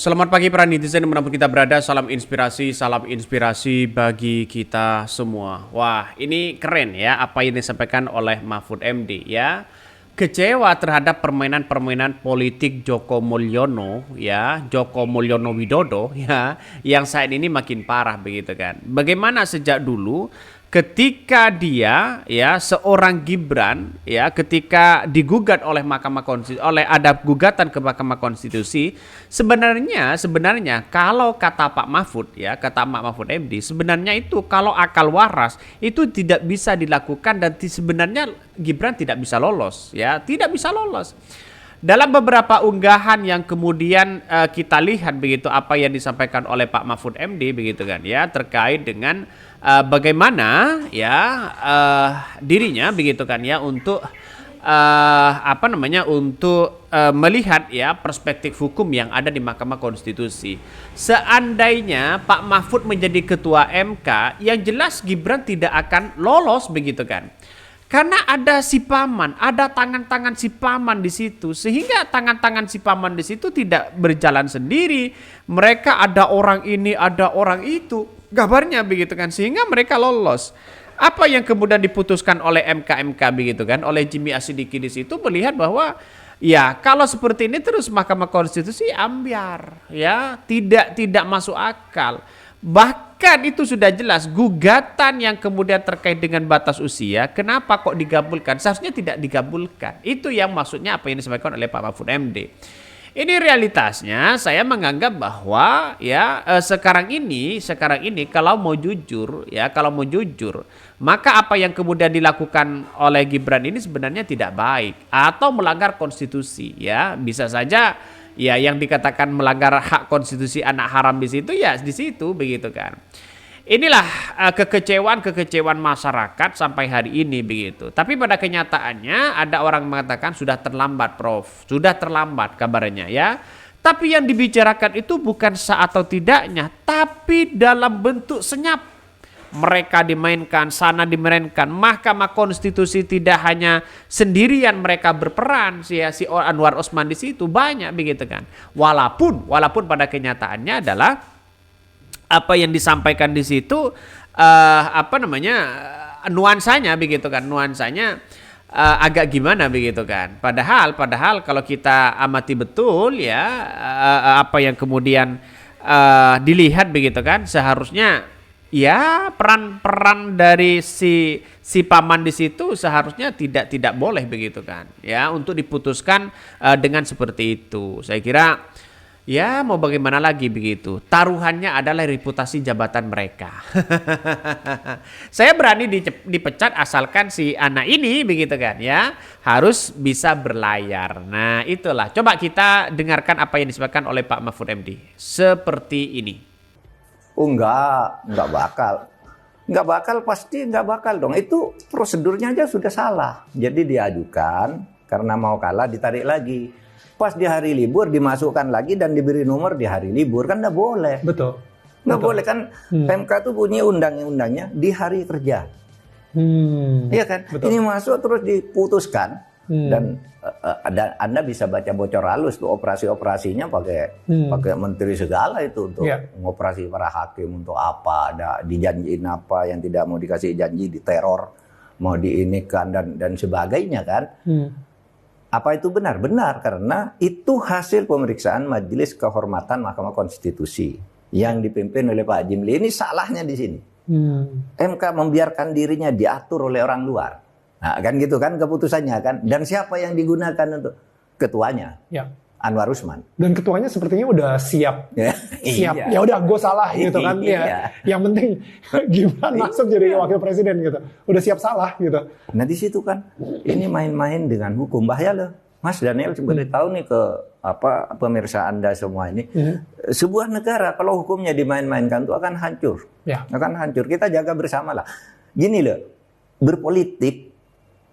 Selamat pagi para netizen dimanapun kita berada, salam inspirasi bagi kita semua. Wah, ini keren ya apa yang disampaikan oleh Mahfud MD ya. Kecewa terhadap permainan-permainan politik Joko Mulyono ya, Joko Mulyono Widodo ya, yang saat ini makin parah begitu kan. Bagaimana sejak dulu ketika dia ya seorang Gibran ya ketika digugat oleh Mahkamah Konstitusi oleh ada gugatan ke Mahkamah Konstitusi sebenarnya kalau kata Pak Mahfud ya kata Mahfud MD sebenarnya itu kalau akal waras itu tidak bisa dilakukan dan sebenarnya Gibran tidak bisa lolos ya tidak bisa lolos. Dalam beberapa unggahan yang kemudian kita lihat begitu apa yang disampaikan oleh Pak Mahfud MD begitu kan ya terkait dengan bagaimana ya dirinya begitu kan ya untuk melihat ya perspektif hukum yang ada di Mahkamah Konstitusi. Seandainya Pak Mahfud menjadi ketua MK yang jelas Gibran tidak akan lolos begitu kan. Karena ada si paman, ada tangan-tangan si paman di situ, sehingga tangan-tangan si paman di situ tidak berjalan sendiri. Mereka ada orang ini, ada orang itu, kabarnya begitu kan, sehingga mereka lolos. Apa yang kemudian diputuskan oleh MK begitu kan, oleh Jimmy Asidiki di situ melihat bahwa ya kalau seperti ini terus Mahkamah Konstitusi ambiar, ya tidak masuk akal. Bahkan itu sudah jelas gugatan yang kemudian terkait dengan batas usia kenapa kok digabulkan, seharusnya tidak digabulkan. Itu yang maksudnya apa yang disampaikan oleh Pak Mahfud MD. Ini realitasnya saya menganggap bahwa ya sekarang ini kalau mau jujur maka apa yang kemudian dilakukan oleh Gibran ini sebenarnya tidak baik atau melanggar konstitusi ya. Bisa saja ya yang dikatakan melanggar hak konstitusi anak haram di situ ya di situ begitu kan. Inilah kekecewaan masyarakat sampai hari ini begitu. Tapi pada kenyataannya ada orang mengatakan sudah terlambat Prof. Sudah terlambat kabarnya ya. Tapi yang dibicarakan itu bukan sah atau tidaknya, tapi dalam bentuk senyap. Mereka dimainkan, sana dimainkan. Mahkamah Konstitusi tidak hanya sendirian mereka berperan, si Anwar Usman di situ banyak begitu kan. Walaupun pada kenyataannya adalah apa yang disampaikan di situ nuansanya begitu kan, agak gimana begitu kan. Padahal kalau kita amati betul ya apa yang kemudian dilihat begitu kan, seharusnya ya peran dari si paman di situ seharusnya tidak boleh begitu kan ya untuk diputuskan dengan seperti itu. Saya kira ya mau bagaimana lagi begitu, taruhannya adalah reputasi jabatan mereka. Saya berani dipecat asalkan si anak ini begitu kan ya harus bisa berlayar. Nah itulah, coba kita dengarkan apa yang disampaikan oleh Pak Mahfud MD seperti ini. Oh enggak bakal. Pasti enggak bakal dong. Itu prosedurnya aja sudah salah. Jadi diajukan, karena mau kalah ditarik lagi. Pas di hari libur dimasukkan lagi dan diberi nomor di hari libur, kan enggak boleh. Betul. Enggak boleh kan. PMK tuh punya undang-undangnya di hari kerja. Iya kan? Betul. Ini masuk terus diputuskan. Dan Anda bisa baca bocor halus tuh operasi-operasinya pakai menteri segala itu untuk ngoperasi para hakim untuk apa, ada dijanjiin apa yang tidak mau dikasih janji, diteror, mau diinikan dan sebagainya kan. Apa itu benar? Benar, karena itu hasil pemeriksaan Majelis Kehormatan Mahkamah Konstitusi yang dipimpin oleh Pak Jimli. Ini salahnya di sini. MK membiarkan dirinya diatur oleh orang luar. Nah, kan gitu kan keputusannya kan. Dan siapa yang digunakan untuk ketuanya? Ya. Anwar Usman. Dan ketuanya sepertinya udah siap. Siap. Iya. Ya udah gue salah gitu kan. Ya. Yang penting gimana masuk jadi wakil presiden gitu. Udah siap salah gitu. Nah di situ kan ini main-main dengan hukum, bahaya loh. Mas Daniel sebenarnya tahu nih ke pemirsa Anda semua ini. Sebuah negara kalau hukumnya dimain-mainkan itu akan hancur. Ya. Akan hancur. Kita jaga bersama lah. Gini loh. Berpolitik,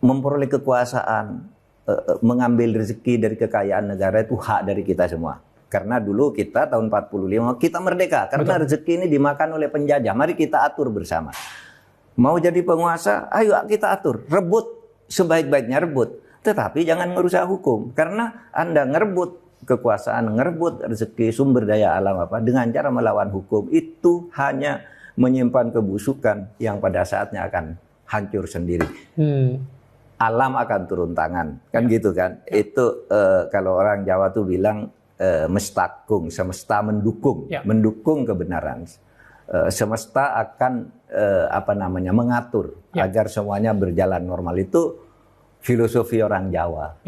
memperoleh kekuasaan, mengambil rezeki dari kekayaan negara itu hak dari kita semua. Karena dulu kita tahun 45 kita merdeka karena rezeki ini dimakan oleh penjajah. Mari kita atur bersama. Mau jadi penguasa, ayo kita atur. Rebut sebaik-baiknya rebut. Tetapi jangan merusak hukum. Karena Anda ngerebut kekuasaan, ngerebut rezeki, sumber daya alam dengan cara melawan hukum, itu hanya menyimpan kebusukan yang pada saatnya akan hancur sendiri. Alam akan turun tangan, kan gitu kan? Itu kalau orang Jawa tuh bilang mestakung, semesta mendukung, mendukung kebenaran. Semesta akan mengatur agar semuanya berjalan normal. Itu filosofi orang Jawa.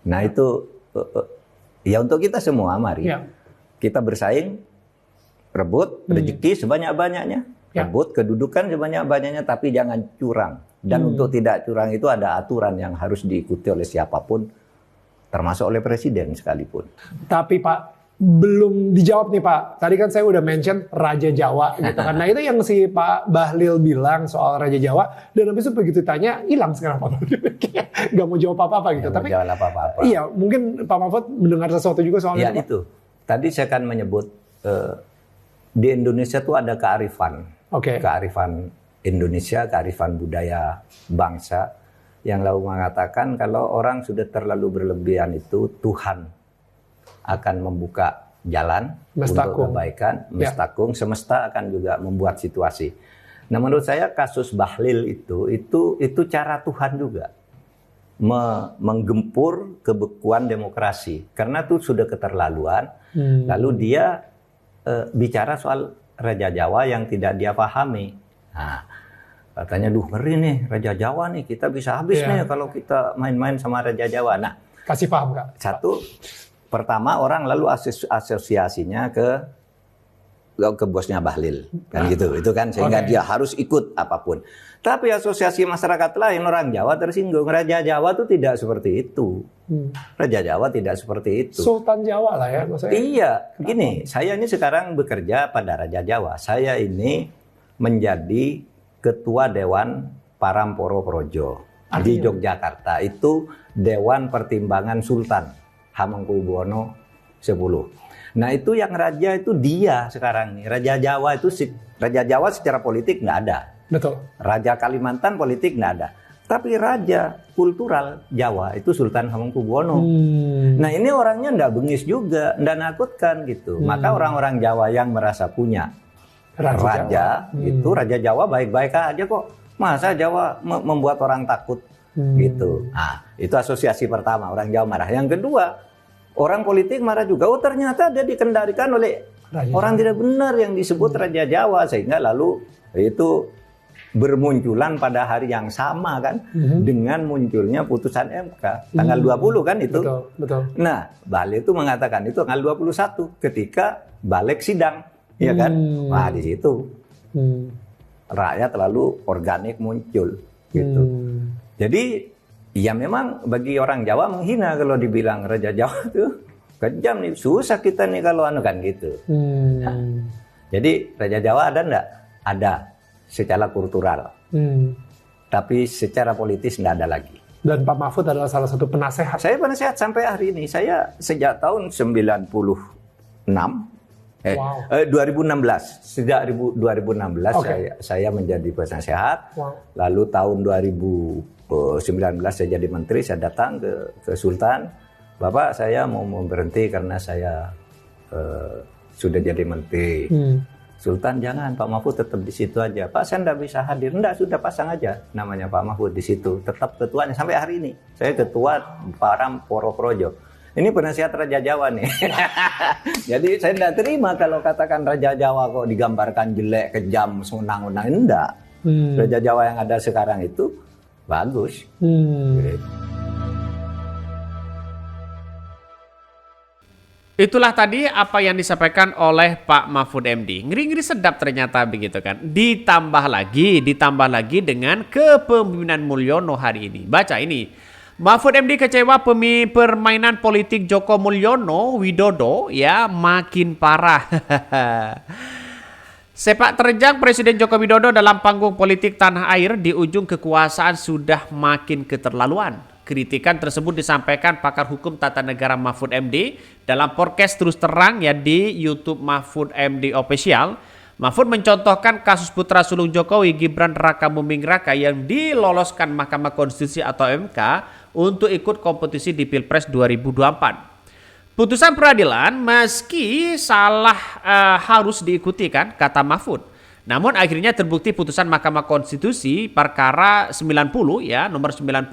Nah itu ya untuk kita semua, mari kita bersaing, rebut rezeki sebanyak-banyaknya, rebut kedudukan sebanyak-banyaknya, tapi jangan curang. Dan untuk tidak curang itu ada aturan yang harus diikuti oleh siapapun, termasuk oleh presiden sekalipun. Tapi Pak, belum dijawab nih Pak. Tadi kan saya udah mention Raja Jawa gitu kan. Nah itu yang si Pak Bahlil bilang soal Raja Jawa, dan habis itu begitu tanya hilang sekarang Pak Bahlil. Gak mau jawab apa-apa gitu. Tapi jawab apa-apa. Iya, mungkin Pak Mahfud mendengar sesuatu juga soal ya, itu. Tadi saya akan menyebut di Indonesia tuh ada kearifan. Kearifan Indonesia, kearifan budaya bangsa yang lalu mengatakan kalau orang sudah terlalu berlebihan itu Tuhan akan membuka jalan untuk kebaikan, mestakung, semesta akan juga membuat situasi. Nah menurut saya kasus Bahlil itu cara Tuhan juga menggempur kebekuan demokrasi, karena itu sudah keterlaluan. Lalu dia bicara soal Raja Jawa yang tidak dia pahami. Nah, katanya, ngeri nih Raja Jawa nih, kita bisa habis nih kalau kita main-main sama Raja Jawa. Nah, kasih paham Kak. Satu, pertama orang lalu asosiasinya ke bosnya Bahlil, kan gitu. Itu kan sehingga dia harus ikut apapun. Tapi asosiasi masyarakat lain, orang Jawa tersinggung. Raja Jawa itu tidak seperti itu. Raja Jawa tidak seperti itu. Sultan Jawa lah ya maksudnya. Iya, gini, saya ini sekarang bekerja pada Raja Jawa. Saya ini menjadi Ketua Dewan Paramporo Projo di Yogyakarta. Itu Dewan Pertimbangan Sultan Hamengkubuwono X. Nah itu yang raja itu dia sekarang nih. Raja Jawa secara politik nggak ada. Betul. Raja Kalimantan politik nggak ada. Tapi raja kultural Jawa itu Sultan Hamengkubuwono. Nah ini orangnya nggak bengis juga, nggak nakutkan gitu. Maka orang-orang Jawa yang merasa punya raja itu Raja Jawa baik-baik aja kok. Masa Jawa membuat orang takut gitu. Nah, itu asosiasi pertama, orang Jawa marah. Yang kedua, orang politik marah juga. Oh, ternyata dia dikendalikan oleh orang tidak benar yang disebut Raja Jawa, sehingga lalu itu bermunculan pada hari yang sama kan dengan munculnya putusan MK tanggal 20 kan itu. Betul. Nah, Bahlil itu mengatakan itu tanggal 21 ketika balik sidang. Ya kan? Nah di situ rakyat lalu organik muncul gitu. Jadi ya memang bagi orang Jawa menghina kalau dibilang Raja Jawa itu kejam nih, susah kita nih kalau kan gitu. Nah, jadi Raja Jawa ada enggak? Ada secara kultural. Tapi secara politis enggak ada lagi. Dan Pak Mahfud adalah salah satu penasehat. Saya penasehat sampai hari ini. Saya sejak tahun 96 2016, sejak 2016 saya menjadi penasehat. Lalu tahun 2019 saya jadi menteri, saya datang ke Sultan. Bapak, saya mau berhenti karena saya sudah jadi menteri. Sultan, jangan, Pak Mahfud tetap di situ aja. Pak, saya enggak bisa hadir. Enggak, sudah pasang aja namanya Pak Mahfud di situ. Tetap ketuanya sampai hari ini. Saya ketua Paramporo Projo. Ini penasihat Raja Jawa nih. Jadi saya tidak terima kalau katakan Raja Jawa kok digambarkan jelek, kejam, senang-senang. Enggak. Raja Jawa yang ada sekarang itu bagus. Itulah tadi apa yang disampaikan oleh Pak Mahfud MD. Ngeri-ngeri sedap ternyata begitu kan. Ditambah lagi dengan kepemimpinan Mulyono hari ini. Baca ini. Mahfud MD kecewa permainan politik Joko Mulyono Widodo ya makin parah. Sepak terjang Presiden Joko Widodo dalam panggung politik tanah air di ujung kekuasaan sudah makin keterlaluan. Kritikan tersebut disampaikan pakar hukum tata negara Mahfud MD dalam podcast Terus Terang ya di YouTube Mahfud MD Official. Mahfud mencontohkan kasus putra sulung Jokowi Gibran Raka Buming Raka yang diloloskan Mahkamah Konstitusi atau MK untuk ikut kompetisi di Pilpres 2024. Putusan peradilan meski salah harus diikuti kan kata Mahfud. Namun akhirnya terbukti putusan Mahkamah Konstitusi perkara 90 ya nomor 90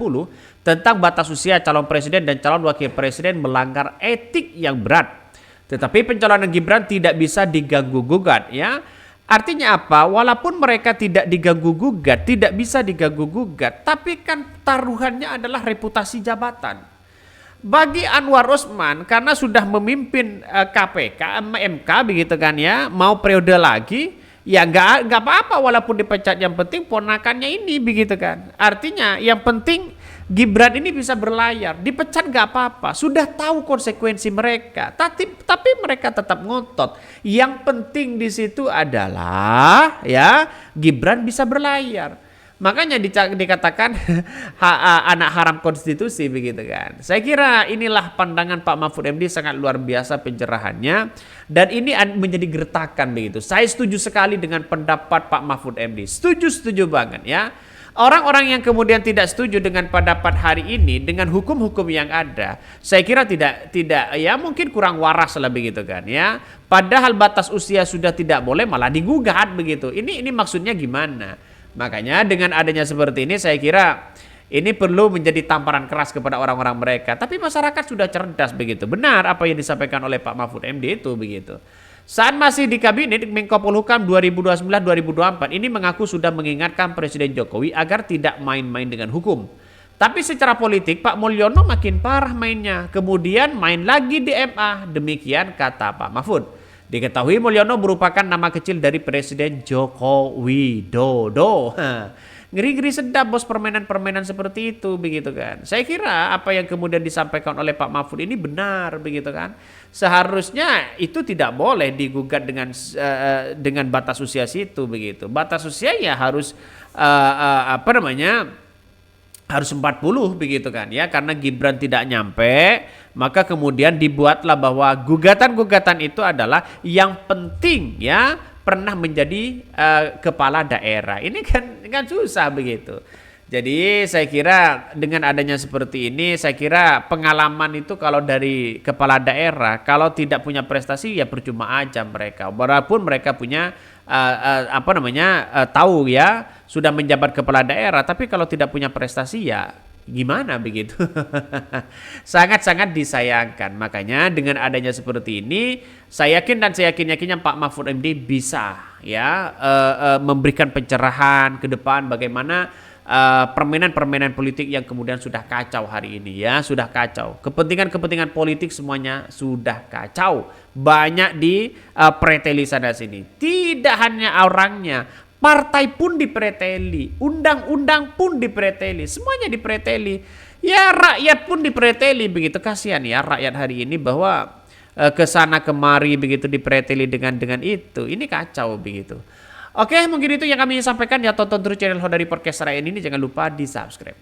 tentang batas usia calon presiden dan calon wakil presiden melanggar etik yang berat. Tetapi pencalonan Gibran tidak bisa diganggu-gugat ya. Artinya apa? Walaupun mereka tidak diganggu-gugat, tidak bisa diganggu-gugat, tapi kan taruhannya adalah reputasi jabatan. Bagi Anwar Usman karena sudah memimpin KPK, MK begitu kan ya, mau periode lagi, ya nggak apa-apa walaupun dipecat, yang penting ponakannya ini begitu kan. Artinya yang penting Gibran ini bisa berlayar, dipecat nggak apa-apa, sudah tahu konsekuensi mereka, tapi mereka tetap ngotot. Yang penting di situ adalah ya Gibran bisa berlayar. Makanya dikatakan anak haram konstitusi begitu kan. Saya kira inilah pandangan Pak Mahfud MD, sangat luar biasa pencerahannya. Dan ini menjadi gertakan begitu. Saya setuju sekali dengan pendapat Pak Mahfud MD. Setuju banget ya. Orang-orang yang kemudian tidak setuju dengan pendapat hari ini dengan hukum-hukum yang ada, saya kira tidak ya mungkin kurang waras lah begitu kan ya. Padahal batas usia sudah tidak boleh malah digugat begitu. Ini maksudnya gimana? Makanya dengan adanya seperti ini saya kira ini perlu menjadi tamparan keras kepada orang-orang mereka. Tapi masyarakat sudah cerdas begitu. Benar apa yang disampaikan oleh Pak Mahfud MD itu begitu. Saat masih di kabinet Menko Polhukam 2029-2024 ini mengaku sudah mengingatkan Presiden Jokowi agar tidak main-main dengan hukum. Tapi secara politik Pak Mulyono makin parah mainnya. Kemudian main lagi di MA. Demikian kata Pak Mahfud. Diketahui Mulyono merupakan nama kecil dari Presiden Joko Widodo. Ngeri-ngeri sedap bos permainan-permainan seperti itu begitu kan. Saya kira apa yang kemudian disampaikan oleh Pak Mahfud ini benar begitu kan. Seharusnya itu tidak boleh digugat dengan batas usia situ begitu. Batas usia ya harus harus 40 begitu kan ya, karena Gibran tidak nyampe, maka kemudian dibuatlah bahwa gugatan-gugatan itu adalah yang penting ya pernah menjadi kepala daerah. Ini kan susah begitu. Jadi saya kira dengan adanya seperti ini, saya kira pengalaman itu kalau dari kepala daerah kalau tidak punya prestasi ya percuma aja mereka. Walaupun mereka punya tahu ya sudah menjabat kepala daerah, tapi kalau tidak punya prestasi ya gimana begitu. Sangat-sangat disayangkan. Makanya dengan adanya seperti ini saya yakin dan saya yakinnya Pak Mahfud MD bisa ya memberikan pencerahan ke depan bagaimana permainan-permainan politik yang kemudian sudah kacau hari ini ya, sudah kacau. Kepentingan-kepentingan politik semuanya sudah kacau. Banyak di preteli sana sini. Tidak hanya orangnya, partai pun dipreteli, undang-undang pun dipreteli, semuanya dipreteli. Ya rakyat pun dipreteli begitu. Kasihan ya rakyat hari ini bahwa kesana kemari begitu dipreteli dengan itu. Ini kacau begitu. Oke, mungkin itu yang kami sampaikan ya. Tonton terus channel Hodari Podcast Rakyat ini, jangan lupa di subscribe.